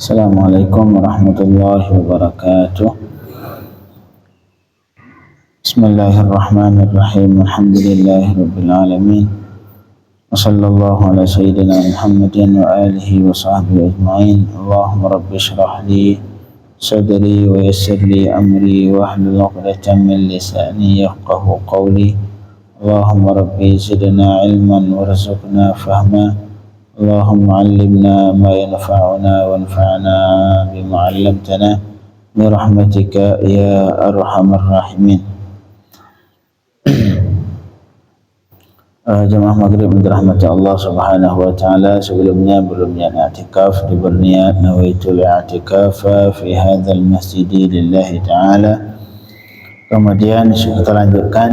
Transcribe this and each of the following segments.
Assalamualaikum warahmatullahi wabarakatuh. Bismillahirrahmanirrahim. Alhamdulillahirabbil alamin. Wa sallallahu ala sayyidina Muhammadin wa alihi wa sahbihi ajma'in. Allahumma rabbi shrah li sadri wa yassir li amri wa hlul 'uqdatam min lisani yafqahu qawli. Allahumma rabbi zidna ilman warzuqna fahma. Allahumma 'allimna ma yanfa'una wanfa'na bima 'allamtana bi rahmatika ya arhamar rahimin. Jemaah maghrib yang dirahmati Allah Subhanahu wa taala, sebelumnya belum niat i'tikaf berniat nawaitul i'tikaf fi hadzal masjid lillahi taala. Kemudian kita lanjutkan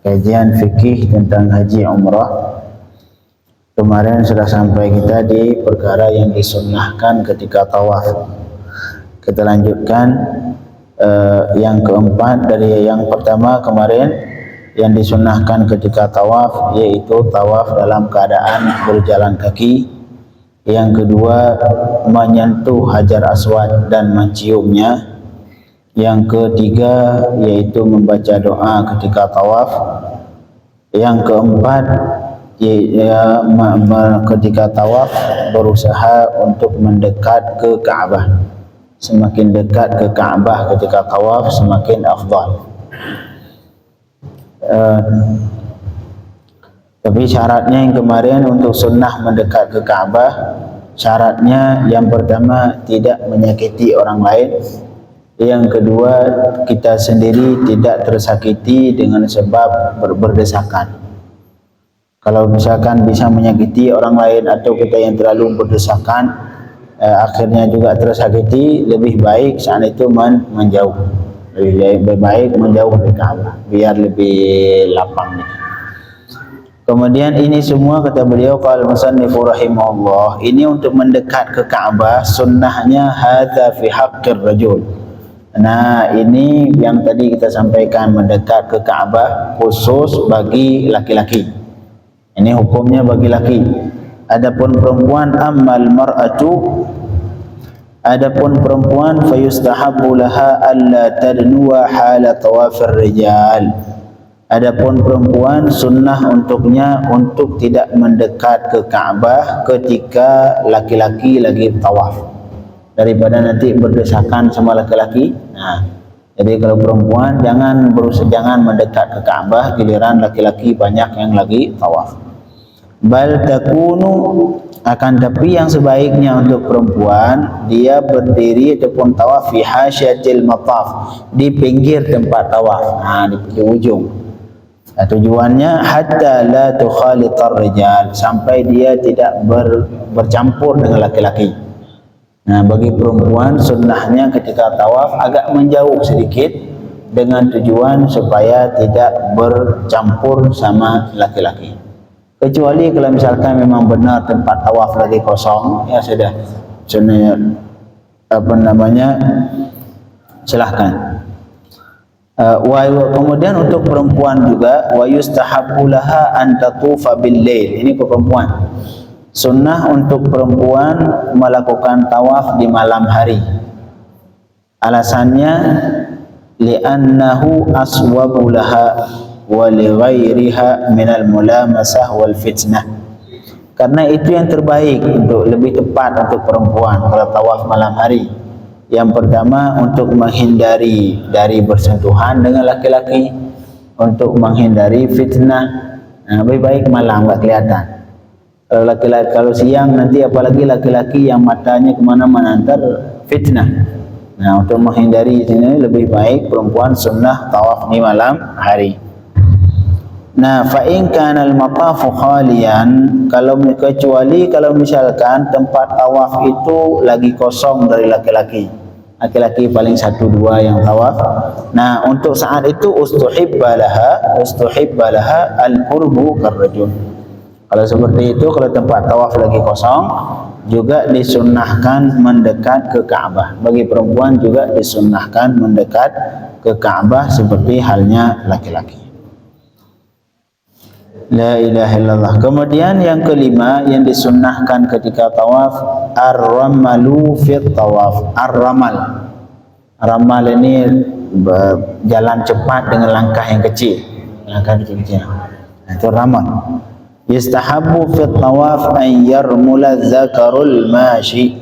kajian fikih tentang haji umrah. Kemarin sudah sampai kita di perkara yang disunnahkan ketika tawaf. Kita lanjutkan yang keempat dari yang pertama kemarin, yang disunnahkan ketika tawaf, yaitu tawaf dalam keadaan berjalan kaki. Yang kedua, menyentuh Hajar Aswad dan menciumnya. Yang ketiga, yaitu membaca doa ketika tawaf. Yang keempat, ketika tawaf berusaha untuk mendekat ke Ka'bah. Semakin dekat ke Ka'bah ketika tawaf semakin afdal. Tapi syaratnya yang kemarin untuk sunnah mendekat ke Ka'bah, syaratnya yang pertama tidak menyakiti orang lain. Yang kedua, kita sendiri tidak tersakiti dengan sebab berdesakan. Kalau misalkan bisa menyakiti orang lain atau kita yang terlalu berdesakan, akhirnya juga tersakiti, lebih baik saat itu menjauh. Lebih baik menjauh dari Ka'bah biar lebih lapang. Kemudian ini semua kata beliau, qala musannifu rahimahullah, ini untuk mendekat ke Ka'bah sunnahnya hadza fi haqqir rajul. Nah, ini yang tadi kita sampaikan, mendekat ke Ka'bah khusus bagi laki-laki. Ini hukumnya bagi laki. Adapun perempuan, ammal mar'atu, adapun perempuan, fayustahabbu laha alla tadnuwa hala tawafir rijal. Adapun perempuan sunnah untuknya untuk tidak mendekat ke Ka'bah ketika laki-laki lagi tawaf, daripada nanti berdesakan sama laki-laki. Nah, jadi kalau perempuan jangan mendekat ke Ka'bah giliran laki-laki banyak yang lagi tawaf. Bal takunu, akan tapi yang sebaiknya untuk perempuan, dia berdiri ataupun tawaf fi hasyatil mataf, di pinggir tempat tawaf, di ujung. Tujuannya hatta la tukhalitar rijal, sampai dia tidak bercampur dengan laki-laki. Nah, bagi perempuan sunnahnya ketika tawaf agak menjauh sedikit dengan tujuan supaya tidak bercampur sama laki-laki. Kecuali kalau misalkan memang benar tempat tawaf lagi kosong, ya sudah, silahkan. Kemudian untuk perempuan juga, wa yustahabbu laha an tatufa bil lail. Ini ke perempuan. Sunnah untuk perempuan melakukan tawaf di malam hari. Alasannya li'annahu aswabu laha wa li ghairiha minal mulamasah wal fitnah. Karena itu yang terbaik, untuk lebih tepat untuk perempuan kalau tawaf malam hari. Yang pertama, untuk menghindari dari bersentuhan dengan laki-laki, untuk menghindari fitnah. Nah, lebih baik malam, enggak kelihatan. Kalau laki-laki, kalau siang nanti apalagi laki-laki yang matanya kemana-mana, ntar fitnah. Nah, untuk menghindari ini lebih baik perempuan sunnah tawaf di malam hari. Nah, fa in kana al-matafu khalian, kecuali kalau misalkan tempat tawaf itu lagi kosong dari laki-laki. Laki-laki paling 1-2 yang tawaf. Nah, untuk saat itu ustuhibba laha al-qurbu karrajul. Kalau seperti itu, kalau tempat tawaf lagi kosong, juga disunnahkan mendekat ke Ka'bah. Bagi perempuan juga disunnahkan mendekat ke Ka'bah seperti halnya laki-laki. La ilaha illallah. Kemudian yang kelima yang disunnahkan ketika tawaf, ar-ramalu fit tawaf. Ar-ramal. Ramal ini jalan cepat dengan langkah yang kecil. Langkah kecil-kecil. Itu ramal. Yustahabbu fit tawaf an yarmula dzakarul mashi.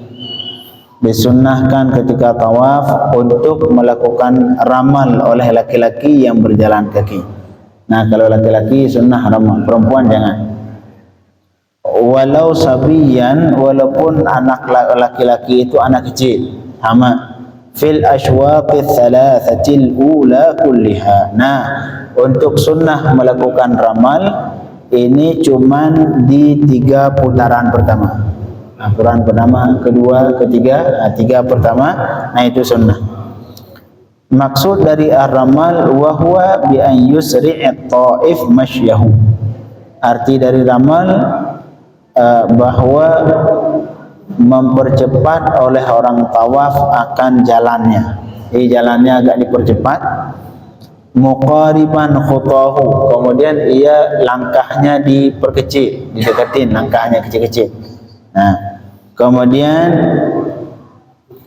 Disunnahkan ketika tawaf untuk melakukan ramal oleh laki-laki yang berjalan kaki. Nah, kalau laki-laki sunnah ramal, perempuan jangan. Walau sabiyan, walaupun anak laki-laki itu anak kecil, sama. Fil ashwaqi thalathatil ula kulliha. Nah, untuk sunnah melakukan ramal ini cuman di 3 putaran pertama. Nah, putaran pertama, kedua, ketiga, tiga pertama, nah itu sunnah. Maksud dari ar-ramal wahwa bi an yusri'at ta'if masyahu. Arti dari ramal bahwa mempercepat oleh orang tawaf akan jalannya. Jadi jalannya agak dipercepat. Muqariban khutahu, kemudian ia langkahnya diperkecil, didekatin langkahnya kecil-kecil. Nah, kemudian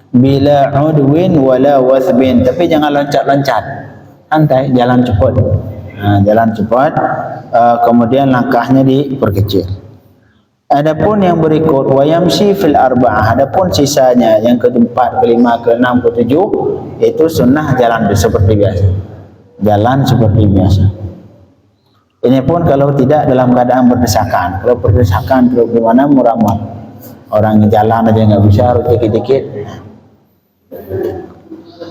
bila udwin wala wathbin, tapi jangan loncat-loncat, santai, jalan cepat. Jalan cepat, kemudian langkahnya diperkecil. Adapun yang berikut wayamshi fil arba'ah, adapun sisanya yang keempat, kelima, keenam, ketujuh itu sunnah jalan seperti biasa. Jalan seperti biasa. Ini pun kalau tidak dalam keadaan berdesakan. Kalau berdesakan terus gimana muramal? Orang jalan aja nggak bisa, harus dikit-dikit.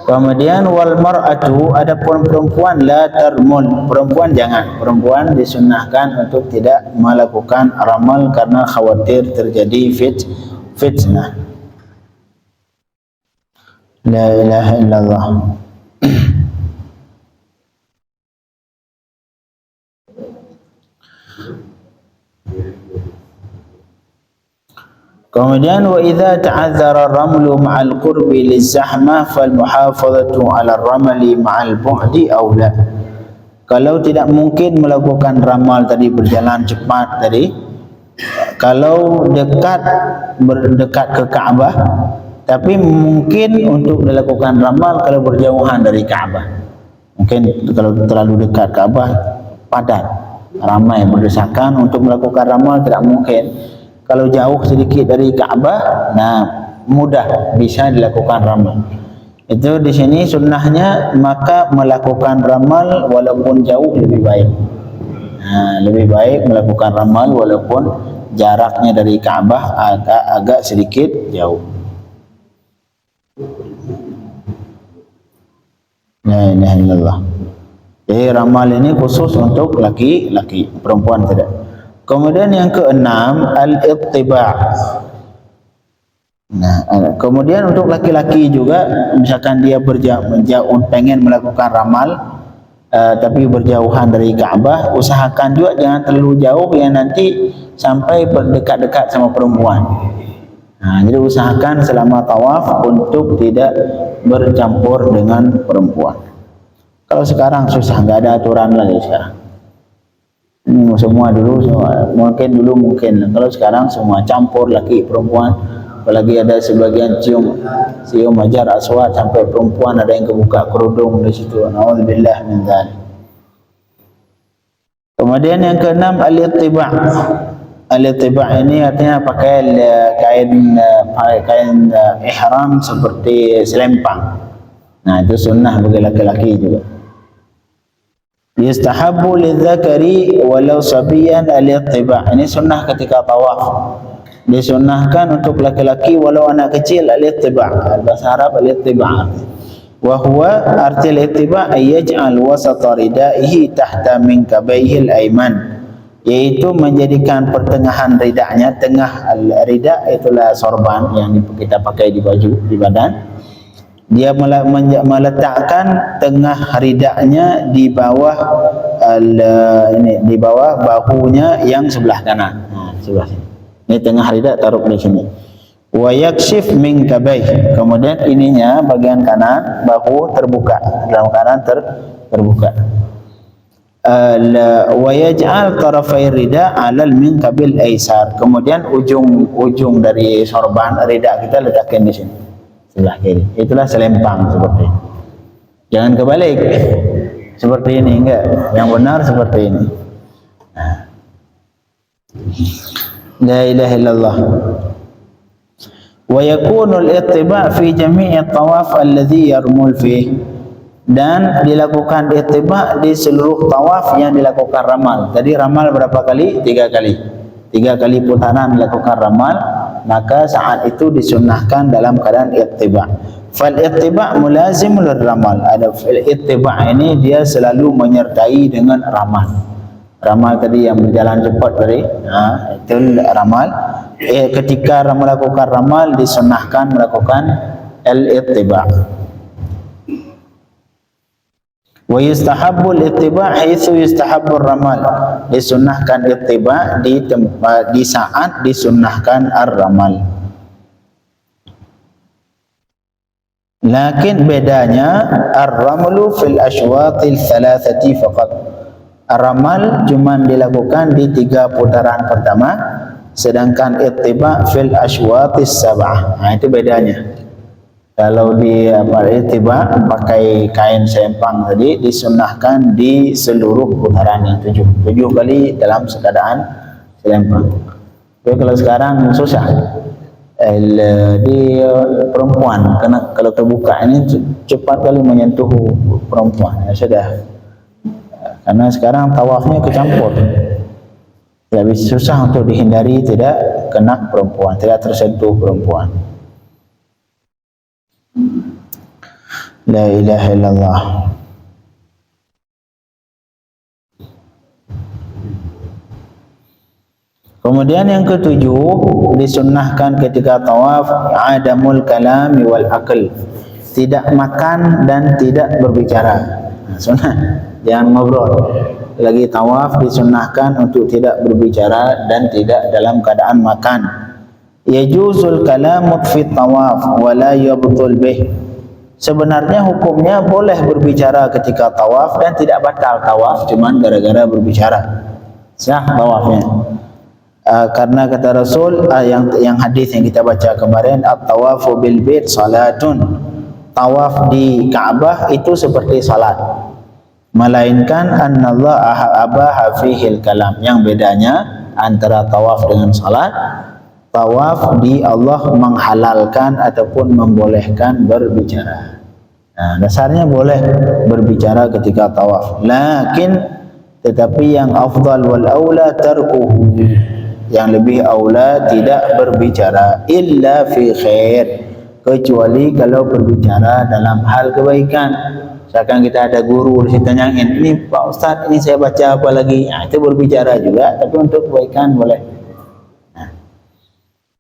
Kemudian wal mar'atu, adapun perempuan la tarmul, perempuan jangan, perempuan disunnahkan untuk tidak melakukan ramal karena khawatir terjadi fitnah. La ilaha illallah. Kemudian wa idza ta'azzara ar-ramlu ma'al qurbi liz-zahmah fal muhafazatu 'ala ar-ramli ma'al bu'di aula. Kalau tidak mungkin melakukan ramal tadi berjalan cepat tadi, kalau berdekat ke Ka'bah, tapi mungkin untuk dilakukan ramal kalau berjauhan dari Ka'bah. Mungkin kalau terlalu dekat Ka'bah padat, ramai berdesakan, untuk melakukan ramal tidak mungkin. Kalau jauh sedikit dari Ka'bah, nah mudah bisa dilakukan ramal. Itu di sini sunnahnya, maka melakukan ramal walaupun jauh lebih baik. Nah, lebih baik melakukan ramal walaupun jaraknya dari Ka'bah agak sedikit jauh. La ilaha illallah. Jadi ramal ini khusus untuk laki-laki, perempuan tidak. Kemudian yang keenam al-ittiba'. Nah, kemudian untuk laki-laki juga, misalkan dia pengen melakukan ramal tapi berjauhan dari Ka'bah, usahakan juga jangan terlalu jauh yang nanti sampai berdekat-dekat sama perempuan. Nah, jadi usahakan selama tawaf untuk tidak bercampur dengan perempuan. Kalau sekarang susah, nggak ada aturan lagi sekarang. Semua dulu, mungkin. Kalau sekarang semua campur, laki perempuan. Apalagi ada sebagian cium hajar aswad sampai perempuan ada yang kebuka kerudung di situ. Nauzubillah min dzalik. Kemudian yang keenam al-ittiba'. Al-ittiba' ini artinya pakai kain ihram seperti selempang. Nah, itu sunnah bagi laki-laki juga. Yustahabbu lidzakari walau sabiyan al-ittiba'. Ini sunnah ketika tawaf. Disunnahkan untuk laki-laki walau anak kecil al-ittiba'. Bahasa Arab al-ittiba'. Wa huwa arti al-ittiba' ay yaj'al wasata ridaihi tahta minkabaihi al-ayman. Yaitu menjadikan pertengahan ridanya, tengah rida itulah sorban yang kita pakai di baju, di badan. Dia meletakkan tengah ridanya di bawah di bawah bahunya yang sebelah kanan. Nah, sebelah sini. Ini tengah rida taruh di sini. Wa yakshif min kabaih. Kemudian ininya bagian kanan bahu terbuka, dalam kanan terbuka. wa yaj'al tarafai rida 'alal minkabil aisar. Kemudian ujung dari sorban rida kita letakkan di sini sebelah kiri. Itulah selempang seperti ini. Jangan kebalik seperti ini, enggak. Yang benar seperti ini. La ilaha illallah. Wa yakunu al-ittiba' fi jami'i at-tawaf alladhi yarmul fihi, dan dilakukan ittiba' di seluruh tawaf yang dilakukan ramal. Tadi ramal berapa kali? 3 kali. 3 kali putaran dilakukan ramal, maka saat itu disunnahkan dalam keadaan ittiba'. Fal ittiba' mulazimul ramal. Ada ittiba' ini dia selalu menyertai dengan ramal. Ramal tadi yang berjalan cepat tadi, itu ramal. Ketika melakukan ramal disunnahkan melakukan al-ittiba'. Wa yustahabbu al-ittiba' haitsu yustahabbu ar-ramal. Disunnahkan ittiba' di saat disunnahkan ar-ramal. Lakin bedanya ar-ramlu fil ashwatil thalathati faqat. Ar-ramal cuma dilakukan di 3 putaran pertama, sedangkan ittiba' fil ashwatis sab'ah. Itu bedanya. Kalau di ittiba' pakai kain sempang tadi disunnahkan di seluruh putaran yang 7 kali dalam keadaan sempang. Tapi kalau sekarang susah. Di perempuan, karena kalau terbuka ini cepat kali menyentuh perempuan. Ya sudah. Karena sekarang tawafnya kecampur. Lebih susah untuk dihindari tidak kena perempuan, tidak tersentuh perempuan. La ilaha illallah. Kemudian yang ketujuh, disunnahkan ketika tawaf adamul kalami wal akal. Tidak makan dan tidak berbicara. Sunnah. Jangan ngobrol. Lagi tawaf disunnahkan untuk tidak berbicara dan tidak dalam keadaan makan. Yajuzul kalamu fi tawaf wa la yabtul bih. Sebenarnya hukumnya boleh berbicara ketika tawaf dan tidak batal tawaf cuman gara-gara berbicara. Sah tawafnya. Karena kata Rasul yang hadis yang kita baca kemarin, at-tawafu bil bait salatun. Tawaf di Ka'bah itu seperti salat. Melainkan annallaha abaha fihil kalam. Yang bedanya antara tawaf dengan salat, tawaf di Allah menghalalkan ataupun membolehkan berbicara. Dasarnya boleh berbicara ketika tawaf. Tetapi yang afdal wal aula tarkuhu. Yang lebih aula tidak berbicara illa fi khair, kecuali kalau berbicara dalam hal kebaikan. Misalkan kita ada guru ditanyain, ini Pak Ustaz, ini saya baca apa lagi? Itu berbicara juga, tapi untuk kebaikan boleh.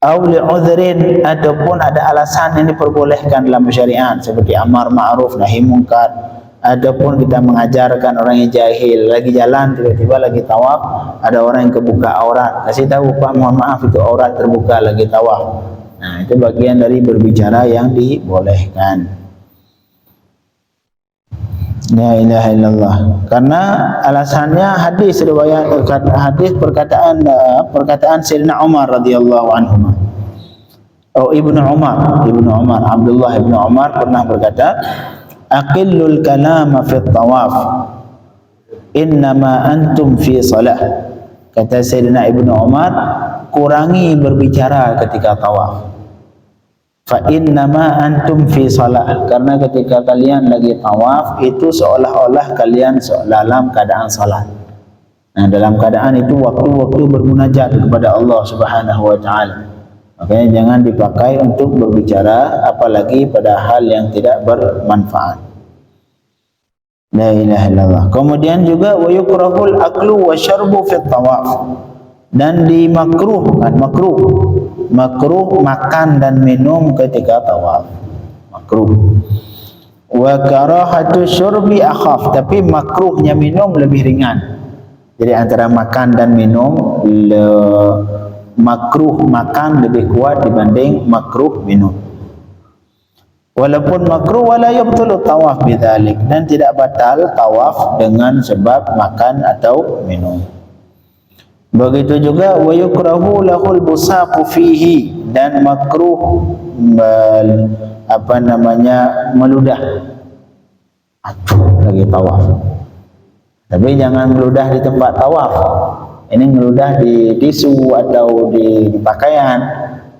Au li'udhrin, ataupun ada alasan yang diperbolehkan dalam syariat seperti amar ma'ruf nahi munkar, ataupun kita mengajarkan orang yang jahil lagi jalan tiba-tiba lagi tawaf ada orang yang kebuka aurat, kasih tahu Pak mohon maaf itu aurat terbuka lagi tawaf. Itu bagian dari berbicara yang dibolehkan. La ilaha illallah. Karena alasannya hadis riwayat hadis perkataan Sayyidina Umar radhiyallahu anhu. Ibnu Umar Abdullah ibnu Umar pernah berkata, aqillul kalama fi tawaf innama antum fi salah. Kata Sayyidina Ibnu Umar, kurangi berbicara ketika tawaf. Fa innama antum fi salah, karena ketika kalian lagi tawaf itu seolah-olah kalian dalam keadaan salat. Dalam keadaan itu waktu-waktu bermunajat kepada Allah Subhanahu wa taala. Makanya jangan dipakai untuk berbicara apalagi pada hal yang tidak bermanfaat. La ilaha illallah. Kemudian juga wa yukrahul aklu wa syarbu fi tawaf. Dan dimakruhkan, makruh makan dan minum ketika tawaf. Makruh. Wa karahatu syurbi akhaf, tapi makruhnya minum lebih ringan. Jadi antara makan dan minum, makruh makan lebih kuat dibanding makruh minum. walaupun makruh, wala yabtulu tawaf bidzalik, dan tidak batal tawaf dengan sebab makan atau minum. Begitu juga wa yukrahu lahul busaqu fihi, dan makruh meludah lagi tawaf. Tapi jangan meludah di tempat tawaf. Ini meludah di tisu atau di pakaian.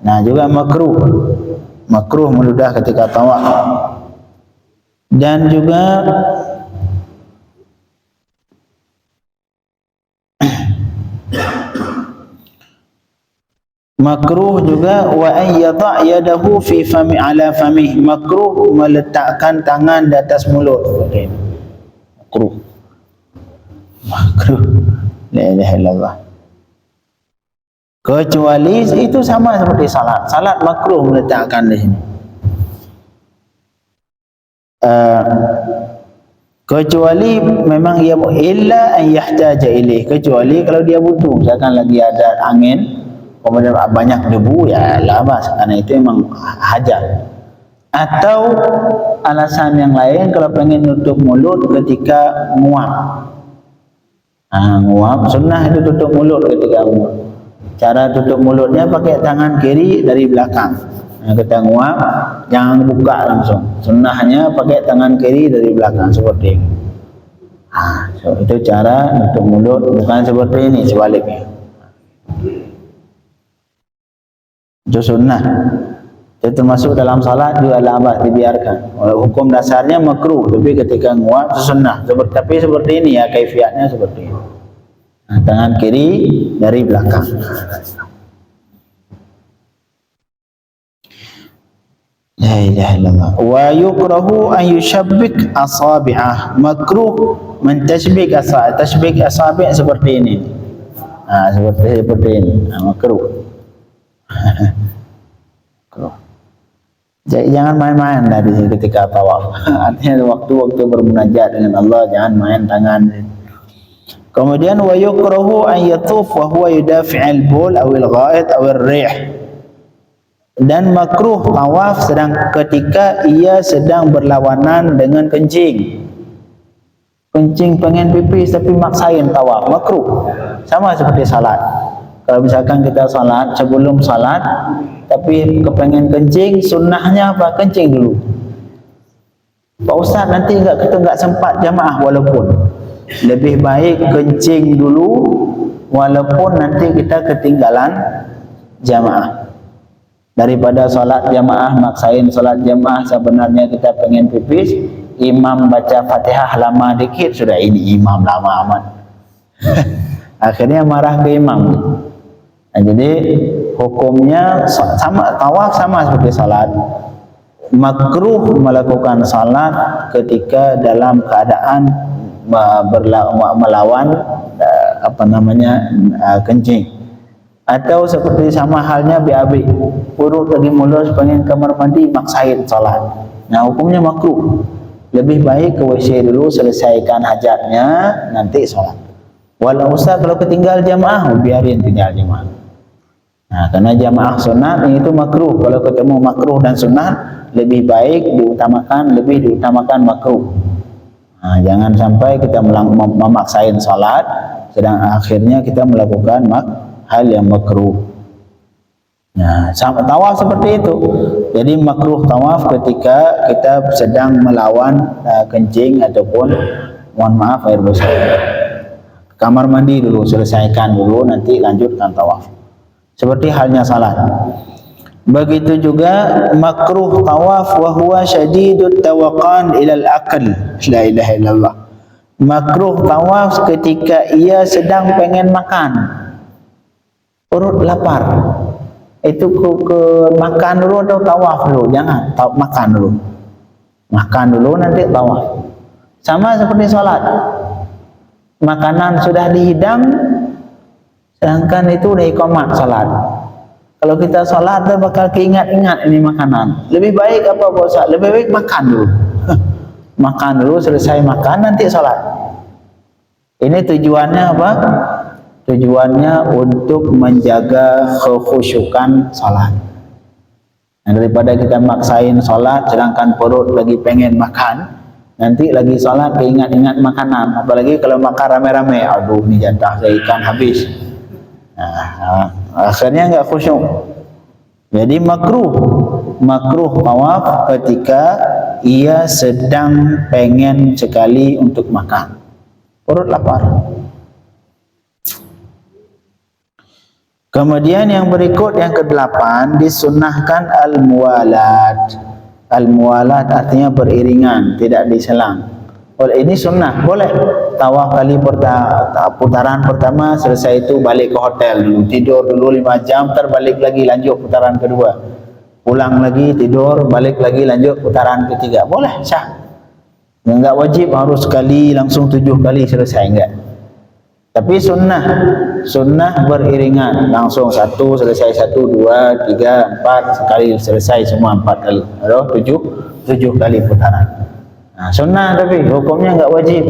Nah, juga makruh. Makruh meludah ketika tawaf. Dan juga makruh juga wa an yadha' yadahu fi fami ala famih. Makruh meletakkan tangan di atas mulut. Makruh. Makruh. La ilaha illallah. Kecuali itu sama seperti salat. Salat makruh meletakkan di sini. Kecuali memang ia illa an yahtaja ilaih, kecuali kalau dia butuh, misalkan lagi ada angin kemudian banyak debu, ya labas, karena itu memang hajat. Atau alasan yang lain, kalau pengen nutup mulut ketika nguap. Nguap sunnah itu tutup mulut ketika nguap. Cara tutup mulutnya pakai tangan kiri dari belakang. Kita nguap jangan buka langsung. Sunnahnya pakai tangan kiri dari belakang seperti ini. So, itu cara tutup mulut, bukan seperti ini, sebaliknya. Itu sunnah. Itu termasuk dalam salat juga labas, dibiarkan. Hukum dasarnya makruh, tapi ketika nguap itu sunnah. Tapi seperti ini ya, kaifiatnya seperti ini. Tangan kiri dari belakang. La ilaha illallah. Wa yukrahu an yushabbik asabi'ah. Makruh mentashbik asabi'. Tashbik asabi' seperti ini. Seperti ini. Makruh. Jangan main-main dari sini ketika tawaf. Artinya waktu-waktu bermunajat dengan Allah, jangan main tangan. Kemudian wa yukrahu an yatuf wa huwa yudafi'al bul awil ghaid awil rih. Dan makruh tawaf ketika ia sedang berlawanan dengan kencing. Kencing pengen pipis tapi maksain tawaf, makruh. Sama seperti salat. Kalau misalkan kita salat, sebelum salat tapi kepengen kencing, sunnahnya apa? Kencing dulu. Pak Ustaz, nanti kita enggak sempat jamaah, walaupun lebih baik kencing dulu walaupun nanti kita ketinggalan jamaah, daripada salat jamaah maksain salat jamaah, sebenarnya kita pengen pipis, imam baca Fatihah lama dikit, sudah ini imam lama amat. Akhirnya marah ke imam. Jadi hukumnya sama, tawaf sama seperti salat. Makruh melakukan salat ketika dalam keadaan melawan kencing. Atau seperti sama halnya BAB, urut lagi mulus pengen kamar mandi maksain salat. Nah, hukumnya makruh. Lebih baik ke WC dulu, selesaikan hajatnya, nanti salat. Walau Ustaz kalau ketinggal jamaah, biarin tinggal jamaah. Nah, karena jamaah sunat itu makruh. Kalau ketemu makruh dan sunat, lebih baik lebih diutamakan makruh. Nah, jangan sampai kita memaksain salat sedang akhirnya kita melakukan hal yang makruh. Nah, sama tawaf seperti itu. Jadi makruh tawaf ketika kita sedang melawan kencing ataupun mohon maaf air besar. Kamar mandi dulu, selesaikan dulu, nanti lanjutkan tawaf. Seperti halnya salat. Begitu juga makruh tawaf wa huwa syadidut tawaqan ilal aql. La ilaha illallah. Makruh tawaf ketika ia sedang pengen makan, perut lapar. Itu ke makan dulu atau tawaf dulu? Jangan, makan dulu. Makan dulu nanti tawaf. Sama seperti salat. Makanan sudah dihidang, sedangkan itu udah iqamat salat. Kalau kita salat bakal keingat-ingat ini makanan. Lebih baik apa Pak? Lebih baik makan dulu. Makan dulu, selesai makan nanti salat. Ini tujuannya apa? Tujuannya untuk menjaga kekhusyukan salat. Daripada kita maksain solat sedangkan perut lagi pengen makan, nanti lagi solat keingat-ingat makanan, apalagi kalau makan rame-rame, aduh ni jatah saya ikan habis. Akhirnya enggak khusyuk. Jadi makruh tawaf ketika ia sedang pengen sekali untuk makan, perut lapar. Kemudian yang berikut, yang ke-8, disunnahkan al-muwalat. Al-muwalat artinya beriringan, tidak diselang. Oleh ini sunnah, boleh tawaf kali putaran pertama, selesai itu balik ke hotel dulu, tidur dulu 5 jam, terbalik lagi lanjut putaran kedua, pulang lagi tidur, balik lagi lanjut putaran ketiga, boleh, sah. Enggak wajib harus sekali langsung 7 kali selesai, enggak. Tapi sunnah beriringan, langsung 1 selesai 1, 2, 3, 4 sekali selesai semua 4 kali, atau 7 kali putaran. Sunnah, tapi hukumnya enggak wajib.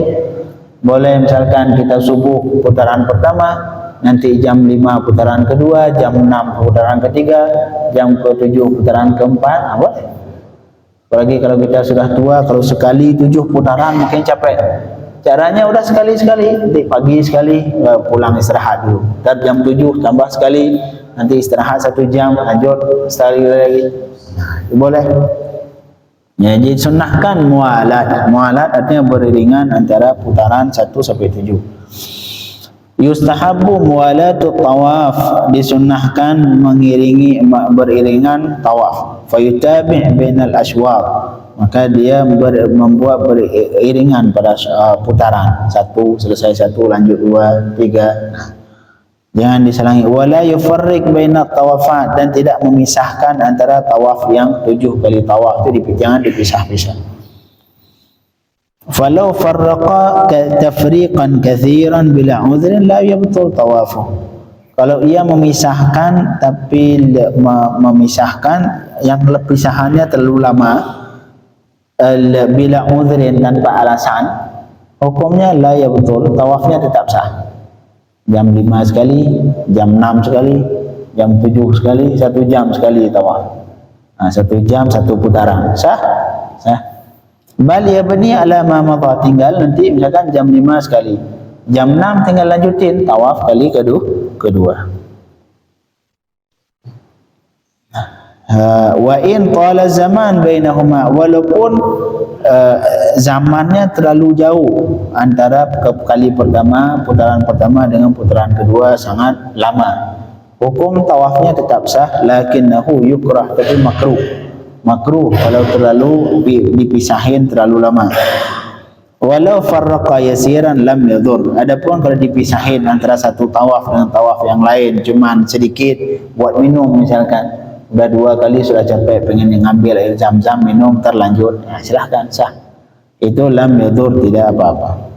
Boleh misalkan kita subuh putaran pertama, nanti jam 5 putaran kedua, jam 6 putaran ketiga, jam ke-7 putaran keempat, boleh. Apalagi kalau kita sudah tua, kalau sekali 7 putaran mungkin capek. Caranya udah sekali-sekali, nanti pagi sekali, pulang istirahat dulu. Dan jam 7 tambah sekali, nanti istirahat 1 jam, lanjut sekali lagi. Boleh. Ya, jadi sunnahkan mualat. Mualat artinya beriringan antara putaran 1 sampai 7. Yustahabbu mualatu tawaf, disunnahkan mengiringi beriringan tawaf. Fayutabi' bainal ashwaq, maka dia membuat beriringan pada putaran 1 selesai 1 lanjut 2, 3. Jangan diselangi. Wala yufarriq bainat tawafat, dan tidak memisahkan antara tawaf yang 7 kali tawaf itu, jangan dipisah-pisah. Falau farraqa tafriqan katsiran bila udhrin la yabtul tawafuh. Kalau ia memisahkan tapi memisahkan yang pisahannya terlalu lama, bila udhrin, tanpa alasan, hukumnya la yabtul, tawafnya tetap sah. Jam 5 sekali, jam 6 sekali, jam 7 sekali, 1 jam sekali tawaf. 1 jam 1 putaran, sah? Bal yabni ala ma madha, tinggal nanti misalkan jam 5 sekali, jam 6 tinggal lanjutin tawaf kali kedua. Wa in tala zaman bainahuma, walaupun zamannya terlalu jauh antara kali pertama, putaran pertama dengan putaran kedua sangat lama, hukum tawafnya tetap sah, lakinnahu yukrah, tapi makruh kalau terlalu dipisahin terlalu lama. Walau farraqa yasiran lam yadur, adapun kalau dipisahin antara satu tawaf dengan tawaf yang lain cuman sedikit, buat minum misalkan, udah 2 kali sudah capek pengen ngambil air zam-zam minum terlanjut, silahkan, sah. Itu lam yadur, tidak apa-apa.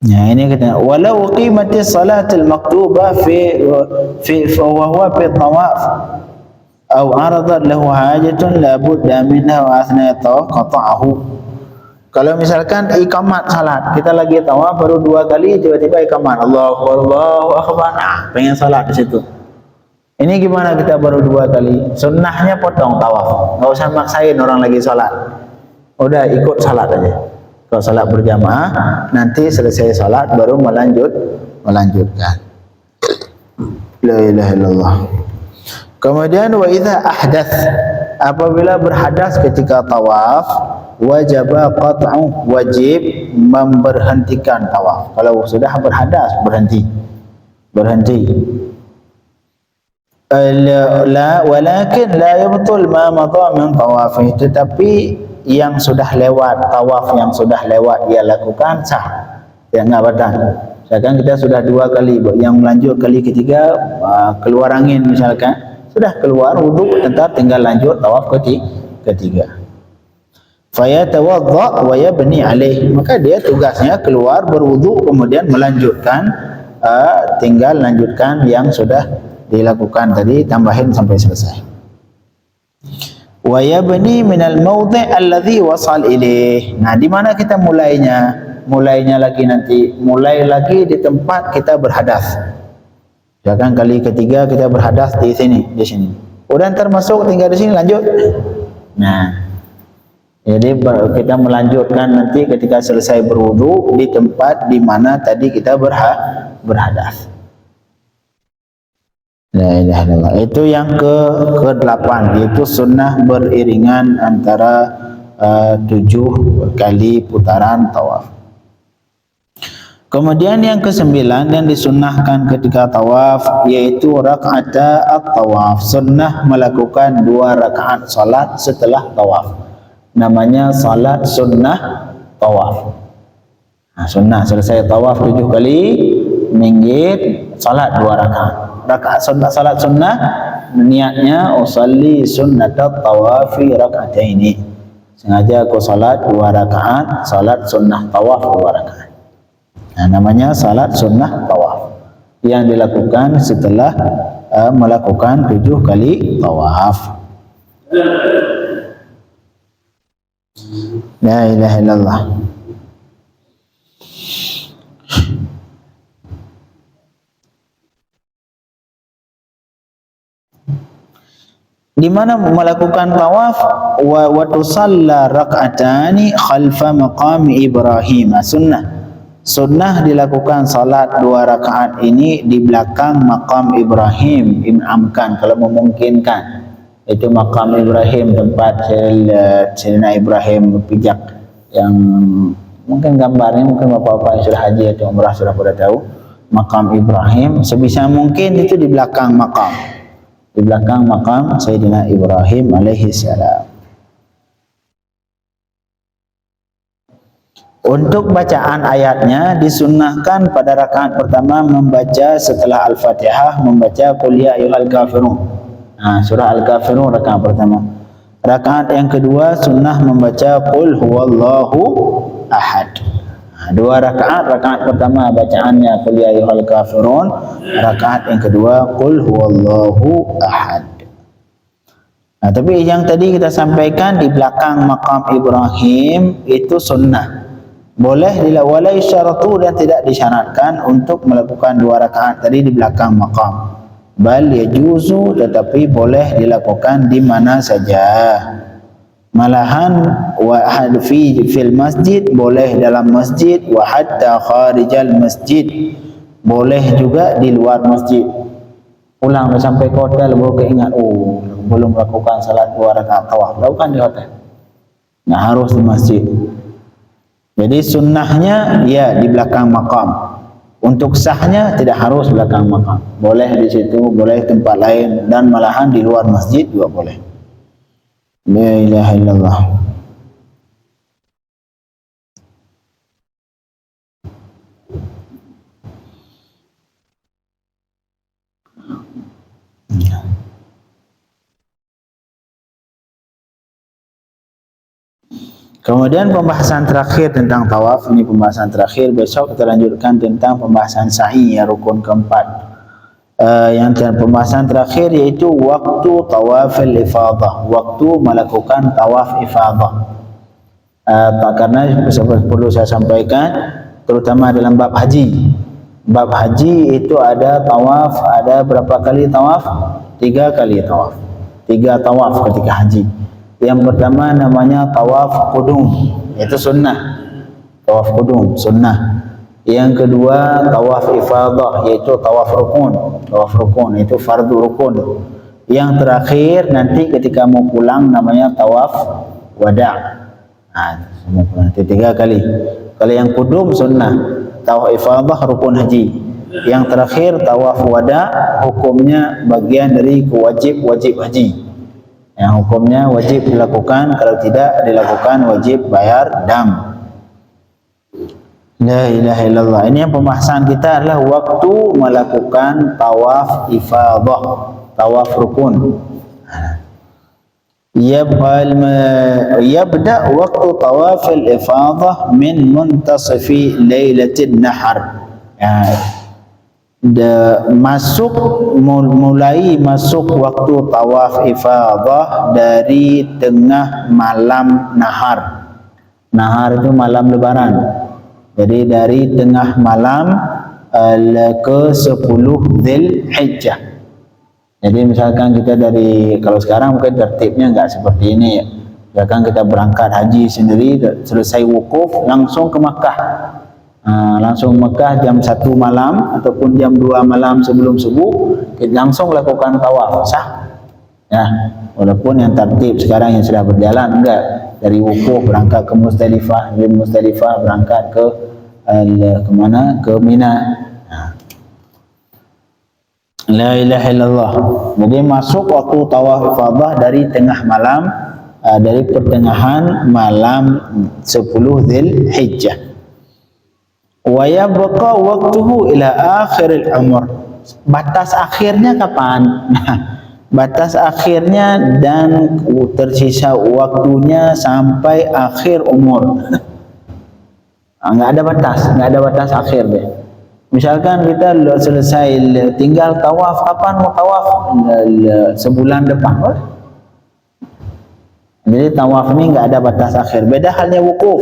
Ya, ini kata walau qimatis salatil maktubah fi wa huwa fi tawaf aw aradat lahu hajatun la budda minha wa athna tawaf qata'ahu. Kalau misalkan iqamat salat, kita lagi tawaf baru 2 kali tiba-tiba iqamat Allahu akbar, pengen salat di situ. Ini gimana, kita baru 2 kali? Sunnahnya potong tawaf, enggak usah maksain orang lagi salat. Udah ikut salat aja. Kalau salat berjamaah, nanti selesai salat baru melanjutkan. La ilaha illallah. Kemudian wa idza ahdath, apabila berhadas ketika tawaf, wajaba qat'u, wajib memberhentikan tawaf. Kalau sudah berhadas, berhenti. Walakin la yabtul ma madha min tawafih, tetapi yang sudah lewat, tawaf yang sudah lewat dia lakukan sah, ya enggak batal. Misalkan kita sudah 2 kali, yang lanjut kali ketiga keluar angin misalkan, sudah keluar wudu, tinggal lanjut tawaf ketiga. Fayatawadda wa yabni alaih, maka dia tugasnya keluar berwudu kemudian melanjutkan, tinggal lanjutkan yang sudah dilakukan tadi, tambahin sampai selesai. Wa yabni minal mawdi' alladhi wasal ilaih. Nah, di mana kita mulainya? mulainya lagi nanti, mulai lagi di tempat kita berhadas. Jangan kali ketiga kita berhadas di sini, di sini. Udah ntar masuk tinggal di sini lanjut. Nah, jadi kita melanjutkan nanti ketika selesai berwudu di tempat di mana tadi kita berhadas. La ilaha illallah. Itu yang ke-8, yaitu sunnah beriringan antara 7 kali putaran tawaf. Kemudian yang ke-9 yang disunnahkan ketika tawaf yaitu rakaat at-tawaf. Sunnah melakukan 2 rakaat salat setelah tawaf. Namanya salat sunnah tawaf. Nah, sunnah selesai tawaf 7 kali, minggir, salat 2 rakaat. Rakaat sunnah, salat sunnah, niatnya usalli sunnatat tawafi raka'ataini. Sengaja aku salat 2 rakaat, salat sunnah tawaf 2 rakaat. Nah, namanya salat sunnah tawaf yang dilakukan setelah melakukan 7 kali tawaf. La ilaha illallah. Di mana melakukan tawaf wa tusalla rak'atani khalfa maqami Ibrahim. Sunnah dilakukan salat 2 rakaat ini di belakang makam Ibrahim, imamkan kalau memungkinkan. Itu makam Ibrahim, tempat Sayyidina Ibrahim berpijak, yang mungkin gambarnya mungkin bapak-bapak yang sudah haji atau umrah sudah pada tahu. Makam Ibrahim sebisa mungkin itu di belakang makam, di belakang makam Sayyidina Ibrahim alaihi salam. Untuk bacaan ayatnya disunnahkan pada rakaat pertama membaca setelah Al-Fatihah membaca Qul ya ayyuhal kafirun. Nah, surah Al-Kafirun rakaat pertama. Rakaat yang kedua sunnah membaca Qul huwallahu ahad. Nah, 2 rakaat, rakaat pertama bacaannya Qul ya ayyuhal kafirun, rakaat yang kedua Qul huwallahu ahad. Nah, tapi yang tadi kita sampaikan di belakang makam Ibrahim itu sunnah. Boleh dilawalai syaratu dan tidak disyaratkan untuk melakukan 2 rakaat tadi di belakang makam. Bal yajuzu, tetapi boleh dilakukan di mana saja. Malahan wa fil masjid, boleh dalam masjid, wa hatta kharijal masjid, boleh juga di luar masjid. Pulang sampai ke hotel baru keingat, oh belum melakukan salat 2 rakaat tawaf, lakukan di hotel. Nah, harus di masjid. Jadi sunnahnya ya di belakang makam. Untuk sahnya tidak harus belakang makam. Boleh di situ, boleh tempat lain, dan malahan di luar masjid juga boleh. La ilaha illallah. Kemudian pembahasan terakhir tentang tawaf, ini pembahasan terakhir. Besok kita lanjutkan tentang pembahasan sa'i, ya, rukun keempat. Yang pembahasan terakhir yaitu waktu tawafil ifadah, waktu melakukan tawaf ifadah. Karena perlu saya sampaikan, terutama dalam bab haji. Bab haji itu ada tawaf, ada berapa kali tawaf? 3 kali tawaf. 3 tawaf ketika haji. Yang pertama namanya tawaf qudum, itu sunnah. Tawaf qudum sunnah. Yang kedua tawaf ifadah, yaitu tawaf rukun. Tawaf rukun itu fardu rukun. Yang terakhir nanti ketika mau pulang namanya tawaf wada'. Nah, nanti 3 kali. Kalau yang qudum sunnah, tawaf ifadah rukun haji. Yang terakhir tawaf wada', hukumnya bagian dari wajib haji. Yang hukumnya wajib dilakukan, kalau tidak dilakukan wajib bayar dam. La ilaha illallah. Ini yang pembahasan kita adalah waktu melakukan tawaf ifadah, tawaf rukun. Yabda waktu tawaf ifadah min muntasifi lailatin nahar. Mulai masuk waktu tawaf ifadah dari tengah malam nahar. Nahar itu malam lebaran. Jadi dari tengah malam ke 10 Dzulhijjah. Jadi misalkan kita dari, kalau sekarang mungkin tertibnya enggak seperti ini ya. Misalkan kita berangkat haji sendiri, selesai wukuf langsung ke Makkah. Langsung Mekah jam 1 malam ataupun jam 2 malam sebelum subuh, kita langsung lakukan tawaf, sah ya. Walaupun yang tertib sekarang yang sudah berjalan enggak, dari wukuf berangkat ke Muzdalifah, dari Muzdalifah berangkat ke kemana, ke Mina. La ilaha illallah. Jadi masuk waktu tawaf ifadah dari tengah malam, dari pertengahan malam 10 Dzulhijjah. Wa yabqa waqtuhu ila akhiril umur. Batas akhirnya kapan? Batas akhirnya dan tersisa waktunya sampai akhir umur. Enggak ada batas, enggak ada batas akhir deh. Misalkan kita selesai tinggal tawaf, kapan mau tawaf? Sebulan depan. Jadi tawaf ini enggak ada batas akhir. Beda halnya wukuf.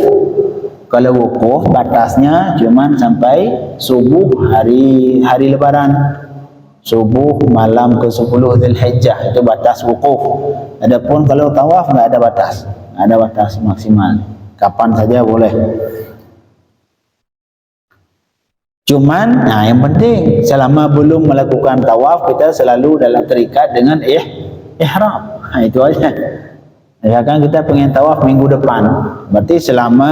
Kalau wukuf batasnya cuman sampai subuh hari lebaran. Subuh malam ke 10 Dzulhijjah itu batas wukuf. Adapun kalau tawaf enggak ada batas. Enggak ada batas maksimal. Kapan saja boleh. Cuman yang penting selama belum melakukan tawaf kita selalu dalam terikat dengan ihram. Itu aja. Misalkan kita pengen tawaf minggu depan, berarti selama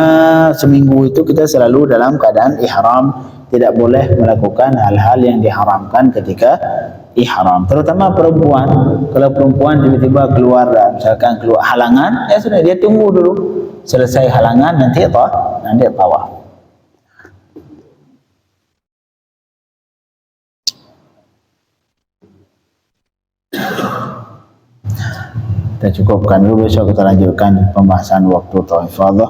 seminggu itu kita selalu dalam keadaan ihram, tidak boleh melakukan hal-hal yang diharamkan ketika ihram. Terutama perempuan, kalau perempuan tiba-tiba keluar, misalkan keluar halangan, ya sudah dia tunggu dulu selesai halangan nanti tawaf. Kita cukupkan dulu, besok kita lanjutkan pembahasan waktu tawaf ifadah.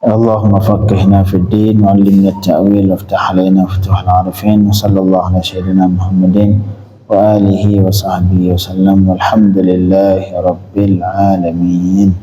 Allahumma faqihna fid din wa 'allimna at-ta'wil waftah 'alaina futuhal 'arifin. Sallallahu ala sayyidina Muhammadin wa alihi wa sahbihi wasallam. Walhamdulillahi rabbil alamin.